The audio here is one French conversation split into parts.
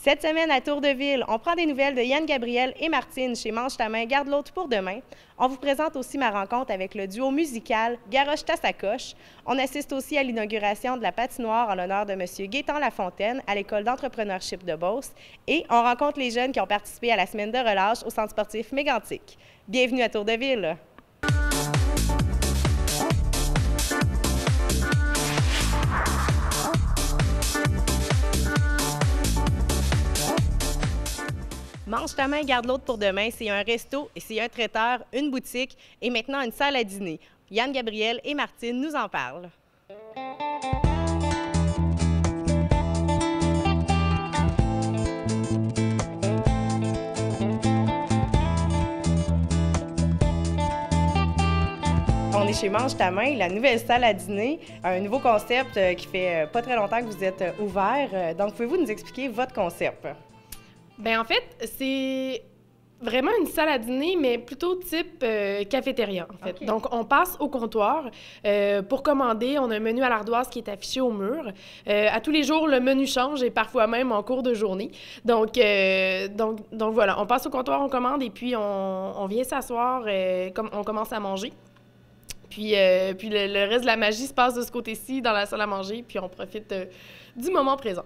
Cette semaine à Tour de Ville, on prend des nouvelles de Yann Gabriel et Martine chez Mange ta main, garde l'autre pour demain. On vous présente aussi ma rencontre avec le duo musical Garoche ta sacoche. On assiste aussi à l'inauguration de la patinoire en l'honneur de M. Gaétan Lafontaine à l'École d'entrepreneurship de Beauce. Et on rencontre les jeunes qui ont participé à la semaine de relâche au centre sportif Mégantic. Bienvenue à Tour de Ville! Mange ta main, garde l'autre pour demain. C'est un resto, et c'est un traiteur, une boutique et maintenant une salle à dîner. Yann Gabriel et Martine nous en parlent. On est chez Mange ta main, la nouvelle salle à dîner, un nouveau concept qui fait pas très longtemps que vous êtes ouvert. Donc, pouvez-vous nous expliquer votre concept? Bien, en fait, c'est vraiment une salle à dîner, mais plutôt type cafétéria, en fait. Okay. Donc, on passe au comptoir pour commander. On a un menu à l'ardoise qui est affiché au mur. À tous les jours, le menu change et parfois même en cours de journée. Donc voilà, on passe au comptoir, on commande et puis on vient s'asseoir, on commence à manger. Puis le reste de la magie se passe de ce côté-ci, dans la salle à manger, puis on profite du moment présent.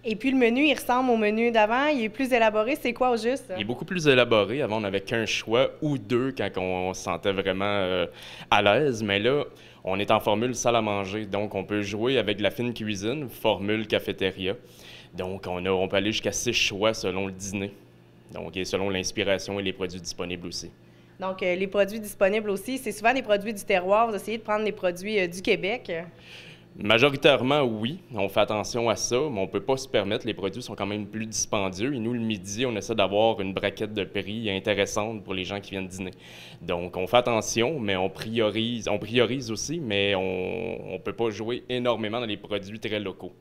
Et puis, le menu, il ressemble au menu d'avant. Il est plus élaboré. C'est quoi, au juste? Il est beaucoup plus élaboré. Avant, on n'avait qu'un choix ou deux quand on se sentait vraiment à l'aise. Mais là, on est en formule salle à manger. Donc, on peut jouer avec de la fine cuisine, formule cafétéria. Donc, on peut aller jusqu'à 6 choix selon le dîner. Donc, et selon l'inspiration et les produits disponibles aussi. Donc, les produits disponibles aussi, c'est souvent des produits du terroir. Vous essayez de prendre les produits du Québec? Majoritairement, oui. On fait attention à ça, mais on ne peut pas se permettre. Les produits sont quand même plus dispendieux. Et nous, le midi, on essaie d'avoir une braquette de prix intéressante pour les gens qui viennent dîner. Donc, on fait attention, mais on priorise aussi, mais on ne peut pas jouer énormément dans les produits très locaux.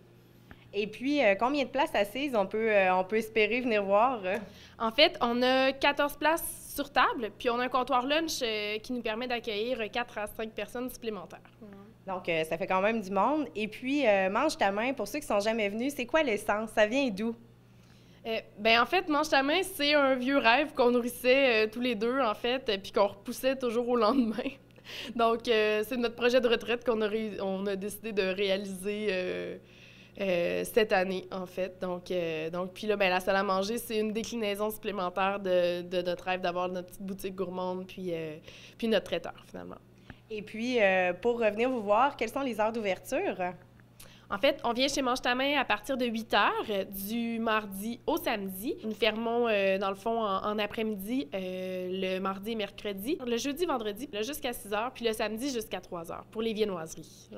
Et puis, combien de places assises on peut espérer venir voir? En fait, on a 14 places sur table, puis on a un comptoir lunch qui nous permet d'accueillir 4 à 5 personnes supplémentaires. Donc, ça fait quand même du monde. Et puis, Mange ta main, pour ceux qui ne sont jamais venus, c'est quoi l'essence? Ça vient d'où? En fait, Mange ta main, c'est un vieux rêve qu'on nourrissait tous les deux, en fait, puis qu'on repoussait toujours au lendemain. Donc, c'est notre projet de retraite qu'on a décidé de réaliser cette année, en fait. Donc puis là, la salle à manger, c'est une déclinaison supplémentaire de notre rêve d'avoir notre petite boutique gourmande, puis notre traiteur, finalement. Et puis, pour revenir vous voir, quelles sont les heures d'ouverture? En fait, on vient chez Mange ta main à partir de 8 heures, du mardi au samedi. Nous fermons, dans le fond, en après-midi, le mardi et mercredi. Le jeudi, vendredi, jusqu'à 6 heures, puis le samedi jusqu'à 3 heures, pour les viennoiseries.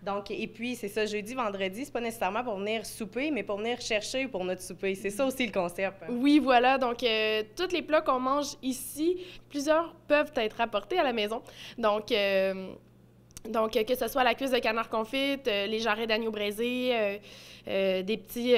Donc, et puis, c'est ça, jeudi, vendredi, c'est pas nécessairement pour venir souper, mais pour venir chercher pour notre souper. C'est ça aussi le concept. Oui, voilà. Donc, tous les plats qu'on mange ici, plusieurs peuvent être apportés à la maison. Donc, que ce soit la cuisse de canard confite, les jarrets d'agneau braisé, des petits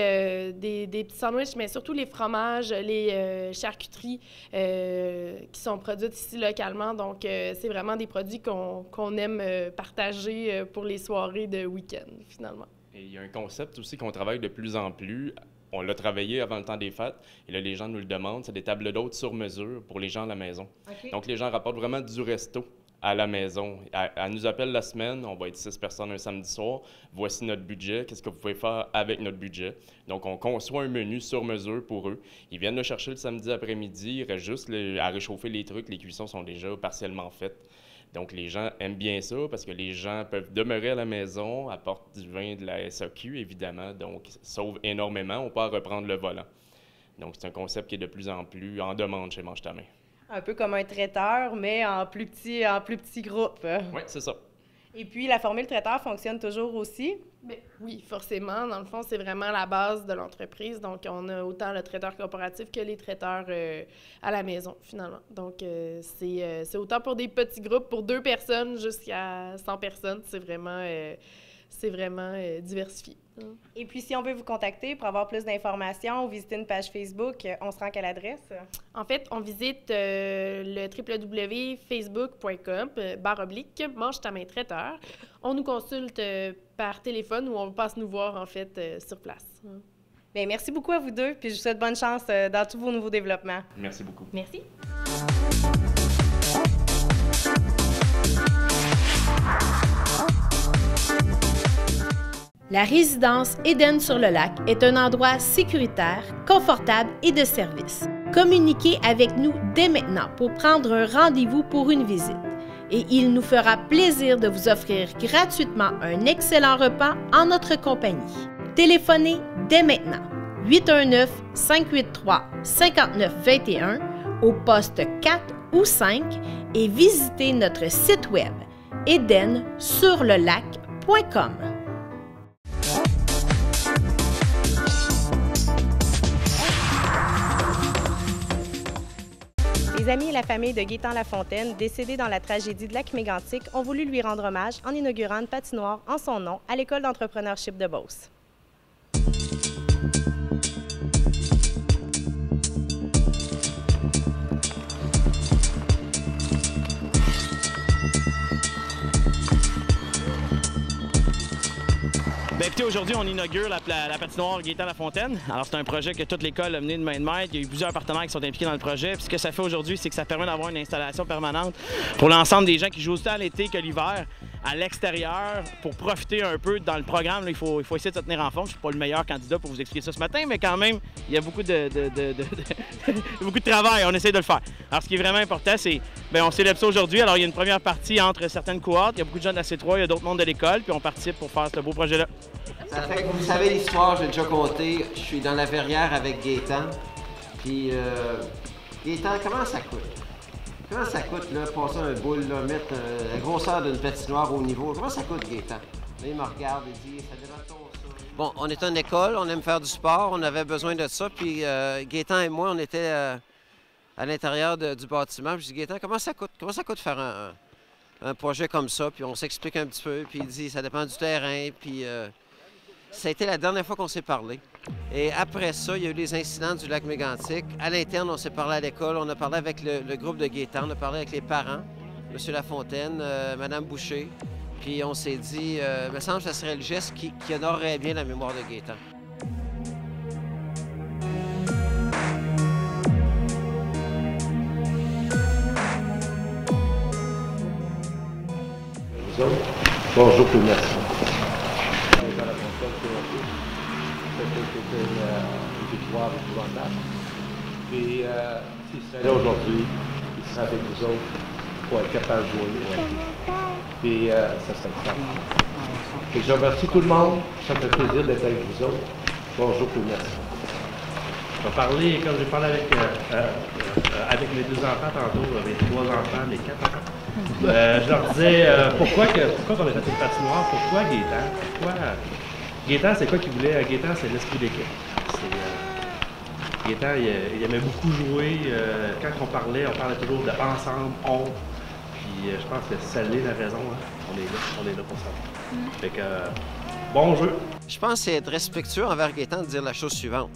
sandwichs, mais surtout les fromages, les charcuteries qui sont produites ici localement. Donc, c'est vraiment des produits qu'on aime partager pour les soirées de week-end, finalement. Et il y a un concept aussi qu'on travaille de plus en plus. On l'a travaillé avant le temps des fêtes, et là, les gens nous le demandent. C'est des tables d'hôtes sur mesure pour les gens à la maison. Okay. Donc, les gens rapportent vraiment du resto à la maison. Elle nous appelle la semaine, on va être 6 personnes un samedi soir. Voici notre budget, qu'est-ce que vous pouvez faire avec notre budget? Donc, on conçoit un menu sur mesure pour eux. Ils viennent le chercher le samedi après-midi, il reste juste à réchauffer les trucs, les cuissons sont déjà partiellement faites. Donc, les gens aiment bien ça parce que les gens peuvent demeurer à la maison, apportent du vin, de la SAQ, évidemment, donc sauve énormément, on peut reprendre le volant. Donc, c'est un concept qui est de plus en plus en demande chez Mange ta main. Un peu comme un traiteur, mais en plus petit groupe. Oui, c'est ça. Et puis, la formule traiteur fonctionne toujours aussi? Bien, oui, forcément. Dans le fond, c'est vraiment la base de l'entreprise. Donc, on a autant le traiteur corporatif que les traiteurs à la maison, finalement. Donc, c'est autant pour des petits groupes, pour 2 personnes jusqu'à 100 personnes. C'est vraiment diversifié. Et puis, si on veut vous contacter pour avoir plus d'informations ou visiter une page Facebook, on se rend à quelle adresse? En fait, on visite le www.facebook.com/Mange ta main traiteur. On nous consulte par téléphone ou on passe nous voir, en fait, sur place. Bien, merci beaucoup à vous deux, puis je vous souhaite bonne chance dans tous vos nouveaux développements. Merci beaucoup. Merci. La résidence Éden-sur-le-Lac est un endroit sécuritaire, confortable et de service. Communiquez avec nous dès maintenant pour prendre un rendez-vous pour une visite. Et il nous fera plaisir de vous offrir gratuitement un excellent repas en notre compagnie. Téléphonez dès maintenant 819-583-5921 au poste 4 ou 5 et visitez notre site web edensurlelac.com. Les amis et la famille de Gaétan Lafontaine, décédé dans la tragédie de Lac-Mégantic, ont voulu lui rendre hommage en inaugurant une patinoire en son nom à l'École d'entrepreneurship de Beauce. Bien, écoutez, aujourd'hui, on inaugure la patinoire Gaétan Lafontaine. Alors, c'est un projet que toute l'école a mené de main de maître. Il y a eu plusieurs partenaires qui sont impliqués dans le projet. Puis ce que ça fait aujourd'hui, c'est que ça permet d'avoir une installation permanente pour l'ensemble des gens qui jouent autant l'été que l'hiver à l'extérieur pour profiter un peu dans le programme. Là, il faut essayer de se tenir en forme. Je ne suis pas le meilleur candidat pour vous expliquer ça ce matin, mais quand même, il y a beaucoup de travail. On essaie de le faire. Alors, ce qui est vraiment important, c'est on célèbre ça aujourd'hui. Alors, il y a une première partie entre certaines cohortes. Il y a beaucoup de gens de la C3, il y a d'autres mondes de l'école, puis on participe pour faire ce beau projet-là. Ça fait que vous savez l'histoire, j'ai déjà compté. Je suis dans la verrière avec Gaétan. Puis, Gaétan, comment ça coûte? Comment ça coûte, là, passer un boule, là, mettre la grosseur d'une patinoire au niveau? Comment ça coûte, Gaétan? Là, il me regarde et dit, ça dépend de ça. Bon, on est une école, on aime faire du sport, on avait besoin de ça. Puis, Gaétan et moi, on était à l'intérieur du bâtiment. Puis, je dis, Gaétan, comment ça coûte? Comment ça coûte faire un projet comme ça? Puis, on s'explique un petit peu. Puis, il dit, ça dépend du terrain. Puis, ça a été la dernière fois qu'on s'est parlé. Et après ça, il y a eu les incidents du lac Mégantic. À l'interne, on s'est parlé à l'école, on a parlé avec le groupe de Gaétan, on a parlé avec les parents, M. Lafontaine, Mme Boucher. Puis on s'est dit, il me semble que ça serait le geste qui honorerait bien la mémoire de Gaétan. Bonjour tout le monde. Et s'il serait là aujourd'hui, il serait avec nous autres pour être capable de jouer. Et ça serait le fun. Et je remercie tout le monde. Ça me fait plaisir d'être avec vous autres. Bonjour tout le monde. Je vais parler, comme j'ai parlé avec mes deux enfants tantôt, mes trois enfants, mes quatre enfants. Je leur disais pourquoi on a fait une patinoire, pourquoi Gaétan? Gaétan, c'est quoi qu'il voulait? Gaétan, c'est l'esprit d'équipe. Gaétan, il aimait beaucoup jouer. Quand on parlait toujours de ensemble, on. Puis je pense que ça l'est la raison. Hein. On est là pour ça. Fait que, bon jeu. Je pense que c'est être respectueux envers Gaétan de dire la chose suivante.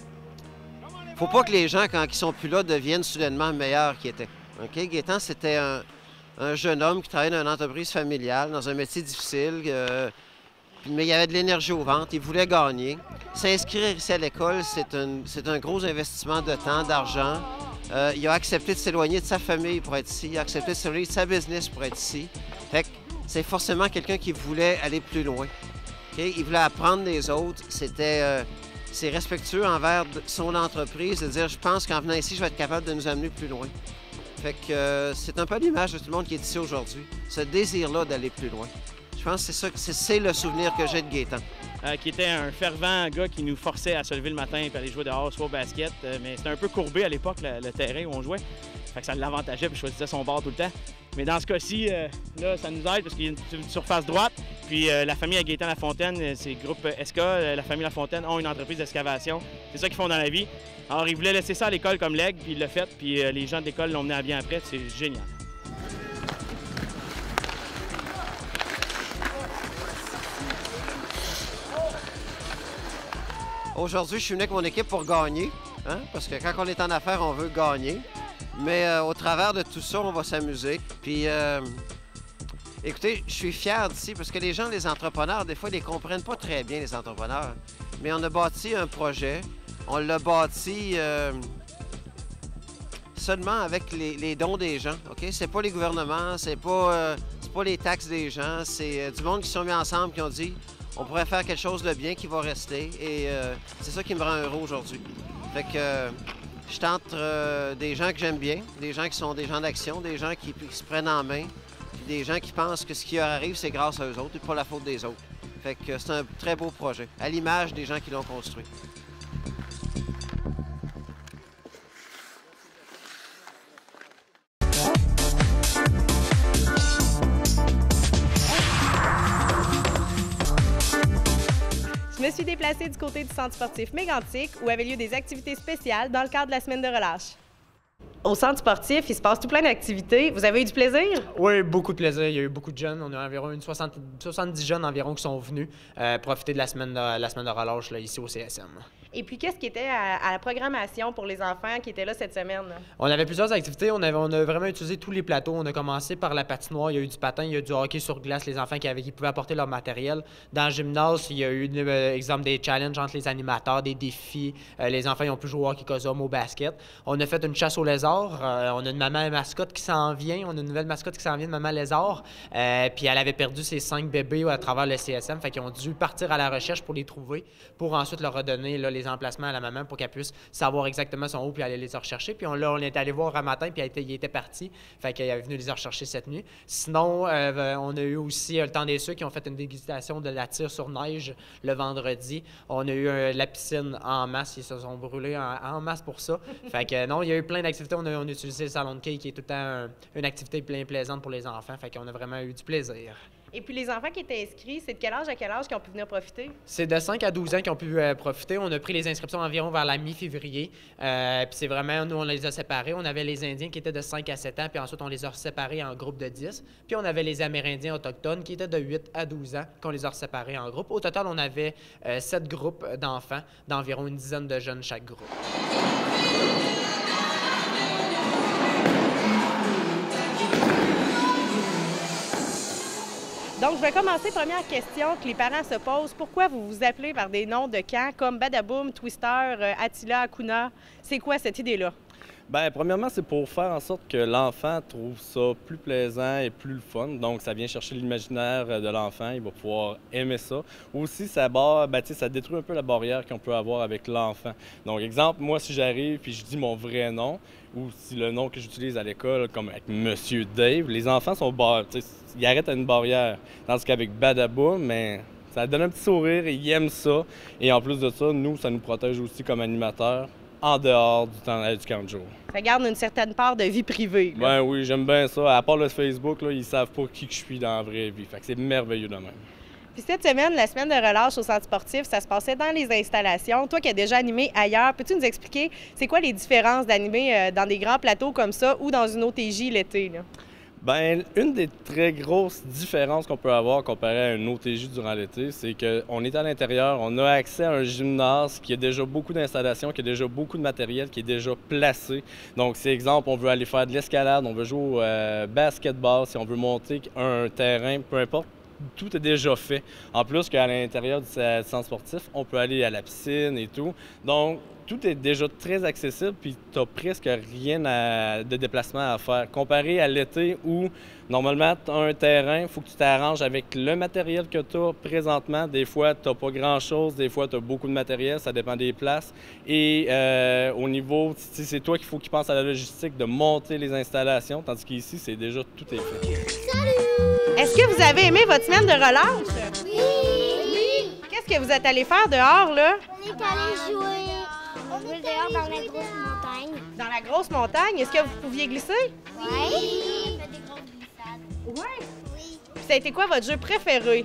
Faut pas que les gens, quand ils sont plus là, deviennent soudainement meilleurs qu'ils étaient. OK? Gaétan, c'était un jeune homme qui travaillait dans une entreprise familiale, dans un métier difficile. Mais il y avait de l'énergie au ventre, il voulait gagner. S'inscrire ici à l'école, c'est un gros investissement de temps, d'argent. Il a accepté de s'éloigner de sa famille pour être ici, il a accepté de s'éloigner de sa business pour être ici. Fait que c'est forcément quelqu'un qui voulait aller plus loin. Okay? Il voulait apprendre des autres. C'est respectueux envers son entreprise de dire, je pense qu'en venant ici, je vais être capable de nous amener plus loin. Fait que c'est un peu l'image de tout le monde qui est ici aujourd'hui. Ce désir-là d'aller plus loin. Je pense que c'est le souvenir que j'ai de Gaétan. Qui était un fervent gars qui nous forçait à se lever le matin et aller jouer dehors, soit au basket. Mais c'était un peu courbé à l'époque, le terrain où on jouait. Fait que ça l'avantageait, puis je choisissais son bord tout le temps. Mais dans ce cas-ci, là, ça nous aide parce qu'il y a une surface droite. Puis la famille à Gaétan Lafontaine, c'est le groupe SK, la famille Lafontaine ont une entreprise d'excavation. C'est ça qu'ils font dans la vie. Alors, ils voulaient laisser ça à l'école comme legs, puis il l'a fait. Puis les gens de l'école l'ont mené à bien après. C'est génial. Aujourd'hui, je suis venu avec mon équipe pour gagner, hein? Parce que quand on est en affaires, on veut gagner. Mais au travers de tout ça, on va s'amuser. Puis, écoutez, je suis fier d'ici parce que les gens, les entrepreneurs, des fois, ils ne comprennent pas très bien, les entrepreneurs. Mais on a bâti un projet On l'a bâti seulement avec les dons des gens, OK? C'est pas les gouvernements, c'est pas les taxes des gens, c'est du monde qui se sont mis ensemble, qui ont dit on pourrait faire quelque chose de bien qui va rester, et c'est ça qui me rend heureux aujourd'hui. Fait que je suis entre des gens que j'aime bien, des gens qui sont des gens d'action, des gens qui se prennent en main, puis des gens qui pensent que ce qui leur arrive, c'est grâce à eux autres et pas la faute des autres. Fait que c'est un très beau projet, à l'image des gens qui l'ont construit. Je me suis déplacée du côté du centre sportif Mégantic où avaient lieu des activités spéciales dans le cadre de la semaine de relâche. Au centre sportif, il se passe tout plein d'activités. Vous avez eu du plaisir? Oui, beaucoup de plaisir. Il y a eu beaucoup de jeunes. On a environ 70 jeunes environ qui sont venus profiter de la semaine de relâche là, ici au CSM. Et puis, qu'est-ce qui était à la programmation pour les enfants qui étaient là cette semaine? On avait plusieurs activités. On a vraiment utilisé tous les plateaux. On a commencé par la patinoire. Il y a eu du patin, il y a eu du hockey sur glace, les enfants qui pouvaient apporter leur matériel. Dans le gymnase, il y a eu, exemple, des challenges entre les animateurs, des défis. Les enfants ils ont pu jouer au hockey cosum, au basket. On a fait une chasse au lézard. On a une maman mascotte qui s'en vient. On a une nouvelle mascotte qui s'en vient de Maman Lézard. Puis elle avait perdu ses 5 bébés à travers le CSM. Fait qu'ils ont dû partir à la recherche pour les trouver, pour ensuite leur redonner là, les emplacements à la maman pour qu'elle puisse savoir exactement son où puis aller les rechercher. Puis on est allé voir un matin puis il était parti. Fait qu'elle est venue les rechercher cette nuit. Sinon, on a eu aussi le temps des ceux qui ont fait une dégustation de la tire sur neige le vendredi. On a eu la piscine en masse. Ils se sont brûlés en masse pour ça. Fait que non, il y a eu plein d'activités. On a utilisé le salon de quai qui est tout le temps une activité bien plaisante pour les enfants. Fait qu'on a vraiment eu du plaisir. Et puis, les enfants qui étaient inscrits, c'est de quel âge à quel âge qu'ils ont pu venir profiter? C'est de 5 à 12 ans qui ont pu profiter. On a pris les inscriptions environ vers la mi-février. Puis c'est vraiment, nous, on les a séparés. On avait les Indiens qui étaient de 5 à 7 ans, puis ensuite, on les a séparés en groupes de 10. Puis on avait les Amérindiens autochtones qui étaient de 8 à 12 ans, qu'on les a séparés en groupes. Au total, on avait 7 groupes d'enfants, d'environ une dizaine de jeunes chaque groupe. Donc, je vais commencer. Première question que les parents se posent. Pourquoi vous vous appelez par des noms de camps comme Badaboom, Twister, Attila, Akuna? C'est quoi cette idée-là? Bien, premièrement, c'est pour faire en sorte que l'enfant trouve ça plus plaisant et plus le fun. Donc, ça vient chercher l'imaginaire de l'enfant. Il va pouvoir aimer ça. Aussi, ça détruit un peu la barrière qu'on peut avoir avec l'enfant. Donc, exemple, moi, si j'arrive et je dis mon vrai nom, ou si le nom que j'utilise à l'école, comme avec Monsieur Dave, les enfants sont ils arrêtent à une barrière. Tandis qu'avec Badaboom, mais ça donne un petit sourire et ils aiment ça. Et en plus de ça, nous, ça nous protège aussi comme animateurs en dehors du temps du camp de jour. Ça garde une certaine part de vie privée. Ben oui, j'aime bien ça. À part le Facebook, là, ils savent pas qui que je suis dans la vraie vie. Fait que c'est merveilleux de même. Puis cette semaine, la semaine de relâche au centre sportif, ça se passait dans les installations. Toi qui as déjà animé ailleurs, peux-tu nous expliquer c'est quoi les différences d'animer dans des grands plateaux comme ça ou dans une OTJ l'été, là? Bien, une des très grosses différences qu'on peut avoir comparé à une OTJ durant l'été, c'est qu'on est à l'intérieur, on a accès à un gymnase qui a déjà beaucoup d'installations, qui a déjà beaucoup de matériel, qui est déjà placé. Donc, c'est exemple, on veut aller faire de l'escalade, on veut jouer au basketball, si on veut monter un terrain, peu importe. Tout est déjà fait. En plus qu'à l'intérieur du centre sportif, on peut aller à la piscine et tout. Donc, tout est déjà très accessible, puis tu n'as presque rien de déplacement à faire. Comparé à l'été où, normalement, tu as un terrain, il faut que tu t'arranges avec le matériel que tu as présentement. Des fois, tu n'as pas grand-chose, des fois, tu as beaucoup de matériel, ça dépend des places. Et au niveau, c'est toi qu'il faut qu'il pense à la logistique de monter les installations, tandis qu'ici, c'est déjà tout est fait. Salut! Est-ce que vous avez aimé votre semaine de relâche? Oui! Qu'est-ce que vous êtes allé faire dehors, là? On est allé jouer. On jouait dehors dans la grosse montagne. Dans la grosse montagne? Est-ce que vous pouviez glisser? Oui! On fait des grosses glissades. Oui? Oui. Puis ça a été quoi votre jeu préféré?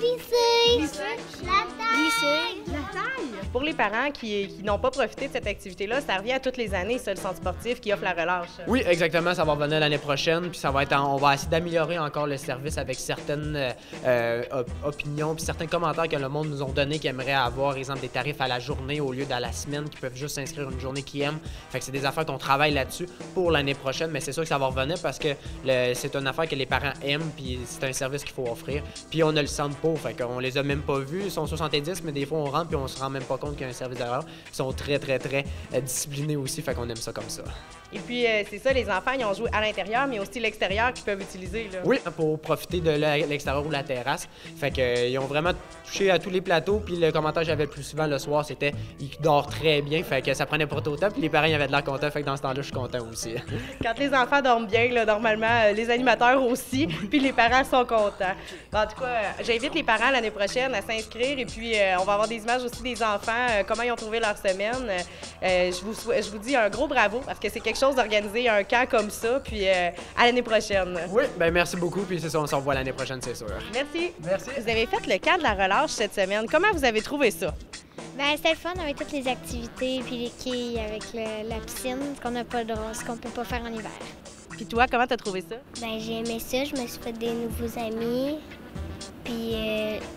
Glisser! Glisser? La taille! Glisser! La taille! Pour les parents qui n'ont pas profité de cette activité-là, ça revient à toutes les années, ça, le centre sportif qui offre la relâche. Oui, exactement. Ça va revenir l'année prochaine. Puis ça va être on va essayer d'améliorer encore le service avec certaines opinions puis certains commentaires que le monde nous ont donnés qui aimeraient avoir, exemple, des tarifs à la journée au lieu d'à la semaine, qui peuvent juste s'inscrire une journée qu'ils aiment. Fait que c'est des affaires qu'on travaille là-dessus pour l'année prochaine, mais c'est sûr que ça va revenir parce que c'est une affaire que les parents aiment puis c'est un service qu'il faut offrir. Puis on a le centre pour, fait qu'on les a même pas vus. Ils sont 70 indices, mais des fois, on rentre puis on se rend même pas compte qu'il y a un service d'erreur. Ils sont très disciplinés aussi, fait qu'on aime ça comme ça. Et puis, c'est ça, les enfants, ils ont joué à l'intérieur, mais aussi l'extérieur qu'ils peuvent utiliser, là. Oui, pour profiter de l'extérieur ou la terrasse. Fait qu'ils ont vraiment touché à tous les plateaux, puis le commentaire que j'avais le plus souvent le soir, c'était « il dort très bien », fait que ça prenait pas trop de temps, puis les parents ils avaient de l'air contents, fait que dans ce temps-là, je suis content aussi. Quand les enfants dorment bien, là, normalement, les animateurs aussi, puis les parents sont contents. En tout cas, j'invite les parents l'année prochaine à s'inscrire, et puis on va avoir des images aussi des enfants, comment ils ont trouvé leur semaine. Je vous dis un gros bravo, parce que c'est quelque chose d'organiser un camp comme ça, puis à l'année prochaine. Oui, bien merci beaucoup, puis c'est ça, on se revoit l'année prochaine, c'est sûr. Merci. Merci. Vous avez fait le camp de la relâche cette semaine. Comment vous avez trouvé ça? Ben, c'était le fun avec toutes les activités, puis les quilles avec la piscine, ce qu'on peut pas faire en hiver. Puis toi, comment t'as trouvé ça? Ben, j'ai aimé ça, je me suis fait des nouveaux amis, puis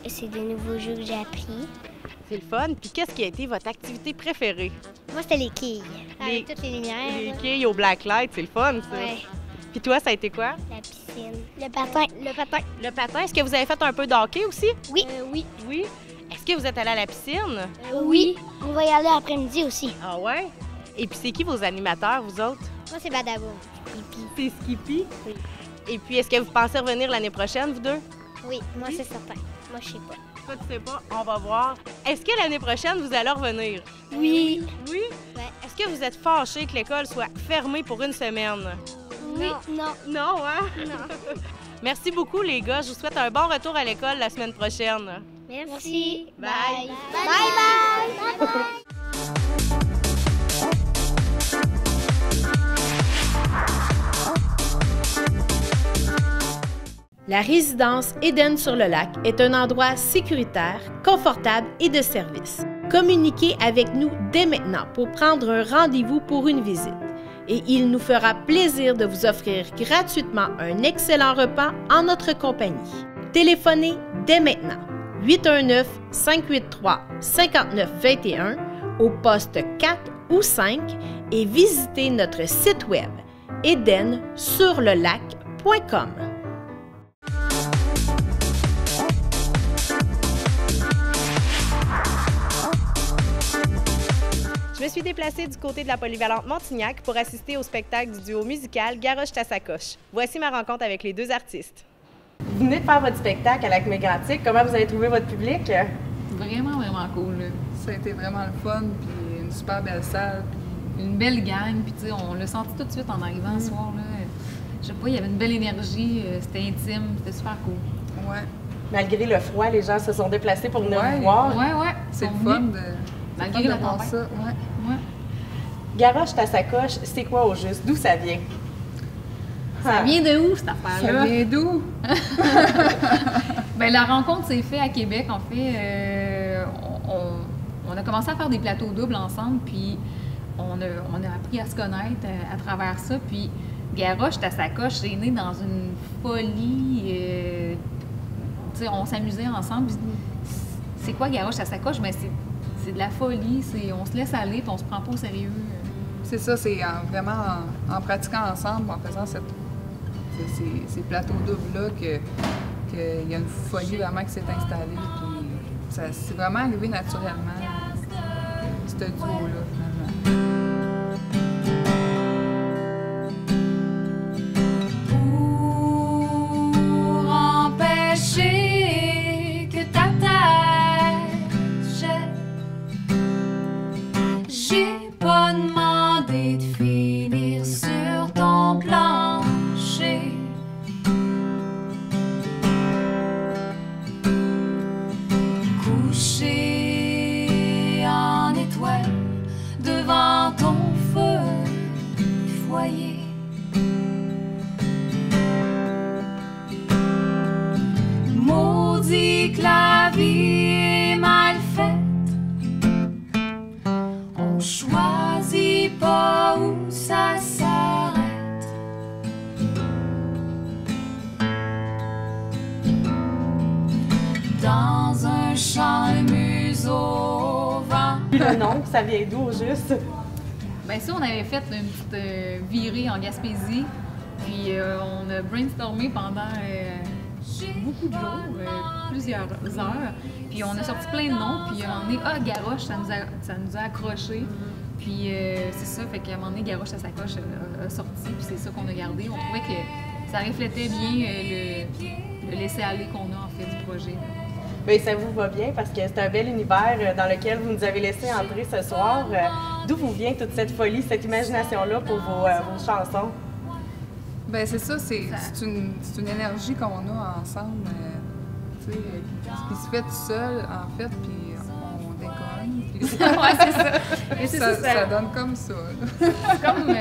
c'est des nouveaux jeux que j'ai appris. C'est le fun. Puis qu'est-ce qui a été votre activité préférée? Moi, c'était les quilles, avec toutes les lumières. Les quilles au blacklight, c'est le fun, ça. Ouais. Puis toi, ça a été quoi? La piscine. Le patin. Le patin. Le patin. Est-ce que vous avez fait un peu de hockey aussi? Oui. Oui. Oui. Est-ce que vous êtes allé à la piscine? Oui. On va y aller après-midi aussi. Ah ouais? Et puis c'est qui vos animateurs, vous autres? Moi, c'est Badabo. C'est Skippy? Oui. Et puis, est-ce que vous pensez revenir l'année prochaine, vous deux? Oui, moi, c'est certain. Moi, je sais pas. Toi, tu sais pas? On va voir. Est-ce que l'année prochaine, vous allez revenir? Oui. Oui? Ouais. Est-ce que vous êtes fâchés que l'école soit fermée pour une semaine? Oui. Non. Non, hein? Non. Merci beaucoup, les gars. Je vous souhaite un bon retour à l'école la semaine prochaine. Merci. Bye. Bye. Bye. La résidence Éden-sur-le-Lac est un endroit sécuritaire, confortable et de service. Communiquez avec nous dès maintenant pour prendre un rendez-vous pour une visite. Et il nous fera plaisir de vous offrir gratuitement un excellent repas en notre compagnie. Téléphonez dès maintenant 819-583-5921 au poste 4 ou 5 et visitez notre site web edensurlelac.com. Je me suis déplacée du côté de la polyvalente Montignac pour assister au spectacle du duo musical Garoche ta sacoche. Voici ma rencontre avec les deux artistes. Vous venez de faire votre spectacle à Lac Mégantic. Comment vous avez trouvé votre public? Vraiment cool. Là. Ça a été vraiment le fun, puis une super belle salle, puis une belle gang. Puis tu sais, on l'a senti tout de suite en arrivant ce soir. Là. Je sais pas, il y avait une belle énergie, c'était intime, c'était super cool. Ouais. Malgré le froid, les gens se sont déplacés pour venir vous voir. Ouais. C'est le fun de... Malgré la tempête. Ça, ouais. Garoche ta sacoche, c'est quoi au juste? D'où ça vient? Ça vient de où, cette affaire-là? Ça vient d'où? Bien, la rencontre s'est faite à Québec, en fait. On a commencé à faire des plateaux doubles ensemble, puis on a appris à se connaître à travers ça. Puis Garoche ta sacoche, c'est né dans une folie. Tu sais, on s'amusait ensemble. C'est quoi Garoche ta sacoche? Bien, c'est de la folie, on se laisse aller puis on se prend pas au sérieux. C'est ça, c'est vraiment en pratiquant ensemble, en faisant ces plateaux doubles-là qu'il y a une folie vraiment qui s'est installée. Puis c'est vraiment arrivé naturellement, ce duo-là, finalement. Pour empêcher que ta tête jette, j'ai pas demandé de finir sur ton plancher. Couché en étoile devant ton feu foyer. Maudit que la vie est mal faite, on choisit pas où ça s'arrête. Dans un champ le museau au vent. Non, ça vient d'où au juste? Bien, ça, on avait fait une petite virée en Gaspésie, puis on a brainstormé pendant beaucoup de jours, plusieurs heures. Puis on a sorti plein de noms, puis à un moment donné, Garoche, ça nous a accrochés. Puis c'est ça, fait qu'à un moment donné, Garoche à Sacoche a sorti, puis c'est ça qu'on a gardé. On trouvait que ça reflétait bien le laisser-aller qu'on a en fait du projet. Bien, ça vous va bien parce que c'est un bel univers dans lequel vous nous avez laissé entrer ce soir. D'où vous vient toute cette folie, cette imagination-là pour vos chansons? Bien, c'est ça, c'est une énergie qu'on a ensemble. Tu sais, ce qui se fait tout seul, en fait, puis on déconne. Puis ouais, c'est ça. Ça donne comme ça. C'est comme,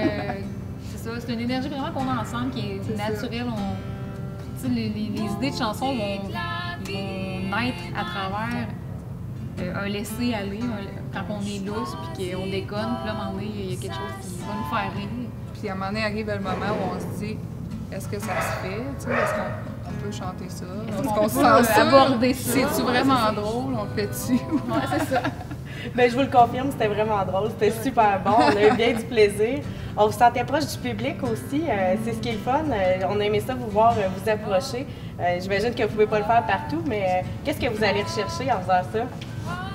c'est ça, c'est une énergie vraiment qu'on a ensemble qui est naturelle. Les idées de chansons vont naître à travers un laisser-aller, quand on est lousse, puis qu'on déconne, puis là, à un moment donné, il y a quelque chose qui va nous faire rire. Puis à un moment donné, arrive le moment où on se dit, est-ce que ça se fait? Tu sais, est-ce qu'on peut chanter ça? Est-ce qu'on peut aborder ça? C'est-tu vraiment drôle? On le fait-tu? Ouais, c'est ça. Bien, je vous le confirme, c'était vraiment drôle, c'était super bon, on a eu bien du plaisir. On vous sentait proche du public aussi, c'est ce qui est le fun. On a aimé ça vous voir vous approcher. J'imagine que vous ne pouvez pas le faire partout, mais qu'est-ce que vous allez rechercher en faisant ça?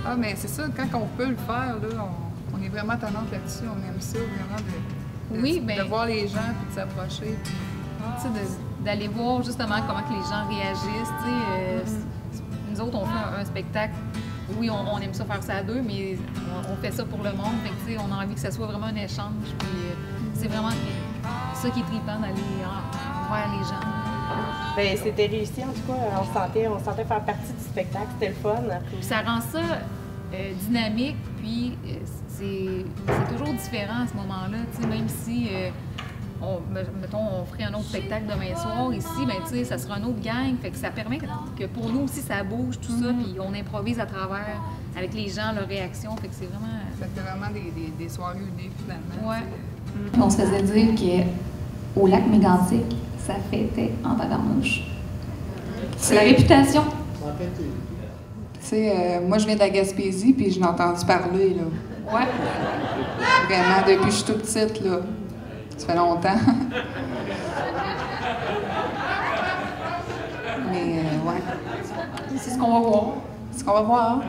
Ah, mais c'est ça, quand on peut le faire, là, on est vraiment tannante là-dessus, on aime ça vraiment de voir les gens et de s'approcher. D'aller voir justement comment que les gens réagissent. Nous autres, on fait un spectacle. Oui, on aime ça faire ça à deux, mais on fait ça pour le monde. Fait que, on a envie que ça soit vraiment un échange. Puis c'est vraiment ça qui est trippant d'aller voir les gens. Bien, c'était réussi en tout cas. On se sentait faire partie du spectacle. C'était le fun. Puis ça rend ça dynamique. Puis c'est toujours différent à ce moment-là. Même si mettons, on ferait un autre spectacle demain soir ici, ben, ça sera une autre gang. Fait que ça permet que pour nous aussi, ça bouge, tout ça, puis on improvise à travers avec les gens, leurs réactions. Fait que c'est vraiment... Ça fait vraiment des soirées uniques, finalement. Ouais. On se faisait dire qu'au lac Mégantic, ça fêtait en tabarnouche. C'est la réputation. Tu sais, moi, je viens de la Gaspésie, puis je l'ai entendu parler, là. Ouais. Vraiment, depuis que je suis toute petite, là. Ça fait longtemps. Mais, ouais. C'est ce qu'on va voir. C'est ce qu'on va voir.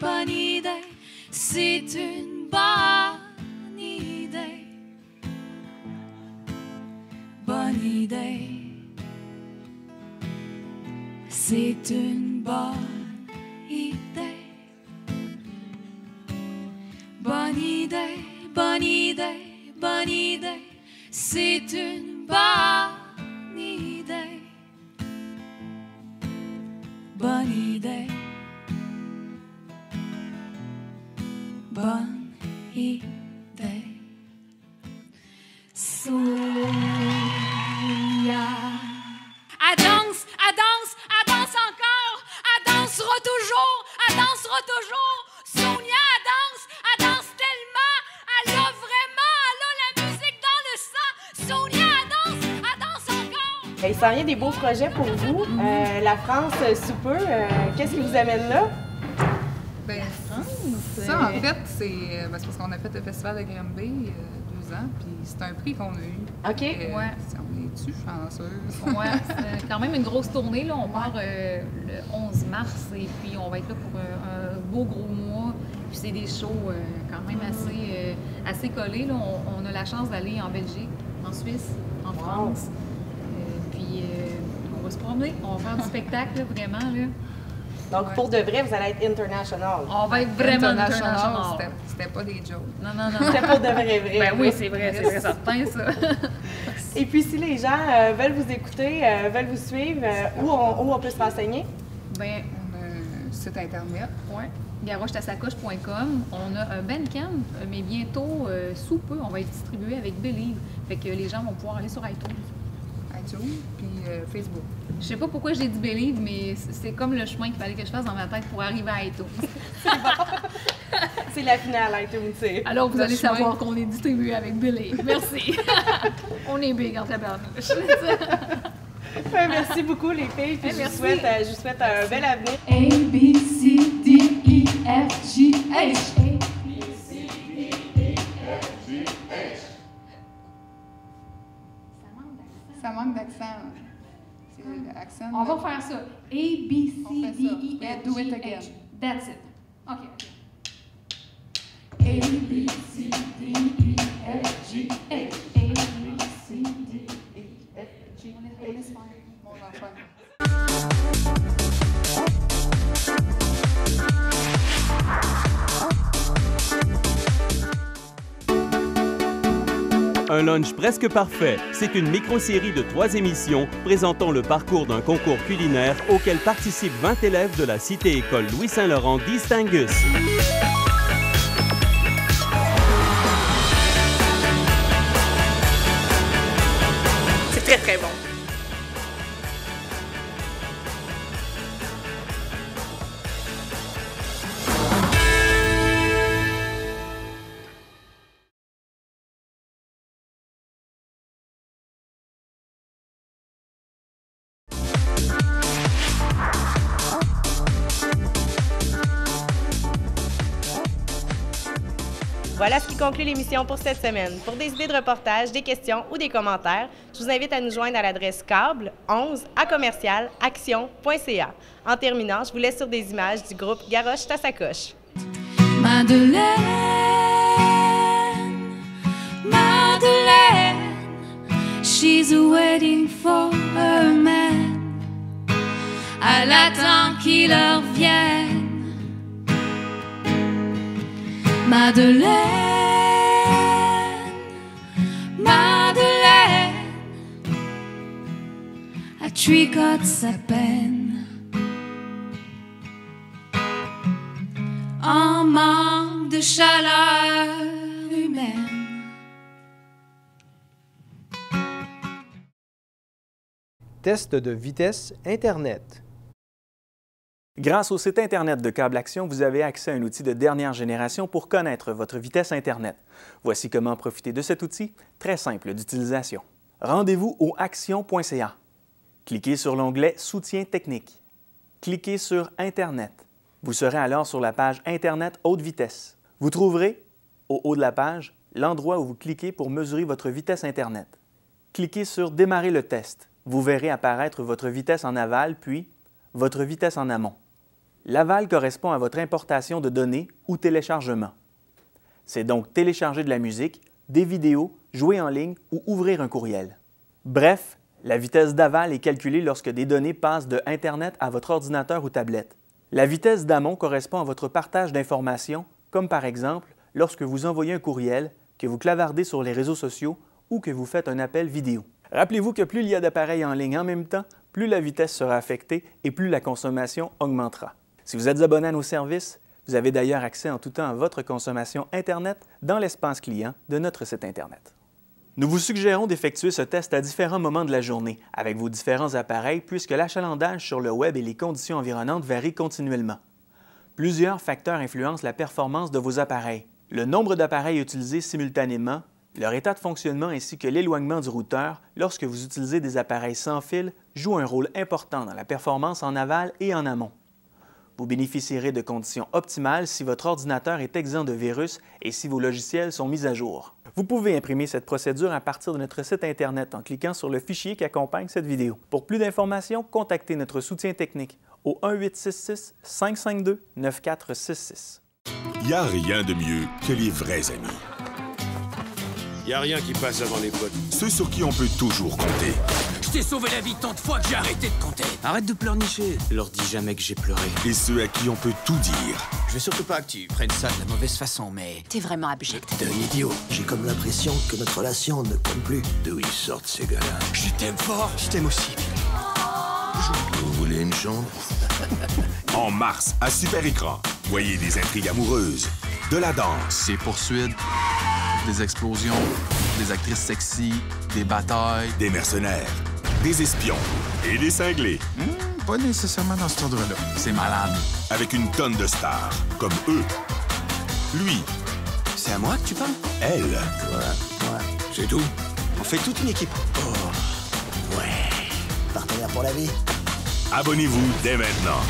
Bonne idée, c'est une bonne idée. Bonne idée, c'est une bonne idée. Bonne idée, bonne idée, bonne idée, c'est une bonne idée. Bonne idée. Bonne idée. Sonia. Elle danse, elle danse, elle danse encore. Elle dansera toujours, elle dansera toujours. Sonia, elle danse tellement. Elle a vraiment, elle a la musique dans le sang. Sonia, elle danse encore. Il s'en vient des beaux projets pour vous. La France sous peu, qu'est-ce qui vous amène là? Ben, ça, en fait, c'est parce qu'on a fait le festival de Granby 2 ans, puis c'est un prix qu'on a eu. OK. Ouais. On est-tu chanceuse? Ouais, c'est quand même une grosse tournée. Là. On part le 11 mars et puis on va être là pour un beau gros mois. Puis c'est des shows quand même assez collés. Là. On a la chance d'aller en Belgique, en Suisse, en France. Puis on va se promener, on va faire du spectacle, là, vraiment. Là. Donc, pour de vrai, vous allez être international. On va être vraiment international. C'était pas des jokes. Non. C'était pour de vrai. Ben oui, c'est vrai certain, ça. Et puis, si les gens veulent vous écouter, veulent vous suivre, où on peut se renseigner? Bien, on a un site Internet. Oui, garochettassacoche.com. On a un Bandcamp, mais bientôt, sous peu, on va être distribué avec Believe. Fait que les gens vont pouvoir aller sur iTunes. Puis Facebook. Je sais pas pourquoi j'ai dit Believe, mais c'est comme le chemin qu'il fallait que je fasse dans ma tête pour arriver à iTunes. C'est bon. C'est la finale iTunes, c'est. Alors, vous allez savoir qu'on est distribué avec Believe. Merci. On est big en tabarnouche. Merci beaucoup, les filles. Puis je vous souhaite un bel avenir. A, B, C, D, E, F, G, H. Ça manque d'accent. C'est l'accent. On va faire ça. A, B, C, D, E, F, Do it G, again. H. That's it. OK. A, B, C, D, E, F, G, H. A, B, C, D, E, F, G, H. Mon enfant. Un lunch presque parfait, c'est une micro-série de 3 émissions présentant le parcours d'un concours culinaire auquel participent 20 élèves de la Cité-École Louis-Saint-Laurent d'East-Angus. C'est très, très bon. Voilà ce qui conclut l'émission pour cette semaine. Pour des idées de reportage, des questions ou des commentaires, je vous invite à nous joindre à l'adresse câble11@action.ca. En terminant, je vous laisse sur des images du groupe Garoche ta sacoche. Madeleine, Madeleine, she's waiting for her man. Elle attend qu'il revienne. Madeleine, Madeleine, elle tricote sa peine. En manque de chaleur humaine. Test de vitesse Internet. Grâce au site Internet de Câble Action, vous avez accès à un outil de dernière génération pour connaître votre vitesse Internet. Voici comment profiter de cet outil, très simple d'utilisation. Rendez-vous au action.ca. Cliquez sur l'onglet « Soutien technique ». Cliquez sur « Internet ». Vous serez alors sur la page « Internet haute vitesse ». Vous trouverez, au haut de la page, l'endroit où vous cliquez pour mesurer votre vitesse Internet. Cliquez sur « Démarrer le test ». Vous verrez apparaître votre vitesse en aval, puis votre vitesse en amont. L'aval correspond à votre importation de données ou téléchargement. C'est donc télécharger de la musique, des vidéos, jouer en ligne ou ouvrir un courriel. Bref, la vitesse d'aval est calculée lorsque des données passent de Internet à votre ordinateur ou tablette. La vitesse d'amont correspond à votre partage d'informations, comme par exemple lorsque vous envoyez un courriel, que vous clavardez sur les réseaux sociaux ou que vous faites un appel vidéo. Rappelez-vous que plus il y a d'appareils en ligne en même temps, plus la vitesse sera affectée et plus la consommation augmentera. Si vous êtes abonné à nos services, vous avez d'ailleurs accès en tout temps à votre consommation Internet dans l'espace client de notre site Internet. Nous vous suggérons d'effectuer ce test à différents moments de la journée avec vos différents appareils puisque l'achalandage sur le web et les conditions environnantes varient continuellement. Plusieurs facteurs influencent la performance de vos appareils. Le nombre d'appareils utilisés simultanément, leur état de fonctionnement ainsi que l'éloignement du routeur lorsque vous utilisez des appareils sans fil jouent un rôle important dans la performance en aval et en amont. Vous bénéficierez de conditions optimales si votre ordinateur est exempt de virus et si vos logiciels sont mis à jour. Vous pouvez imprimer cette procédure à partir de notre site Internet en cliquant sur le fichier qui accompagne cette vidéo. Pour plus d'informations, contactez notre soutien technique au 1-866-552-9466. Il n'y a rien de mieux que les vrais amis. Il n'y a rien qui passe avant les potes. Ceux sur qui on peut toujours compter. Je t'ai sauvé la vie tant de fois que j'ai arrêté de compter. Arrête de pleurnicher. Leur dis jamais que j'ai pleuré. Et ceux à qui on peut tout dire. Je veux surtout pas que tu prennes ça de la mauvaise façon, mais... T'es vraiment abject. T'es un idiot. J'ai comme l'impression que notre relation ne compte plus. D'où ils sortent ces gars-là? Je t'aime fort. Je t'aime aussi. Vous voulez une chambre? En mars, à Super Écran, voyez des intrigues amoureuses, de la danse, des poursuites, des explosions, des actrices sexy, des batailles, des mercenaires, des espions et des cinglés. Pas nécessairement dans cet ordre-là. C'est malade. Avec une tonne de stars, comme eux. Lui. C'est à moi que tu parles? Elle. Ouais. C'est tout. On fait toute une équipe. Oh, ouais. Partenaire pour la vie. Abonnez-vous dès maintenant.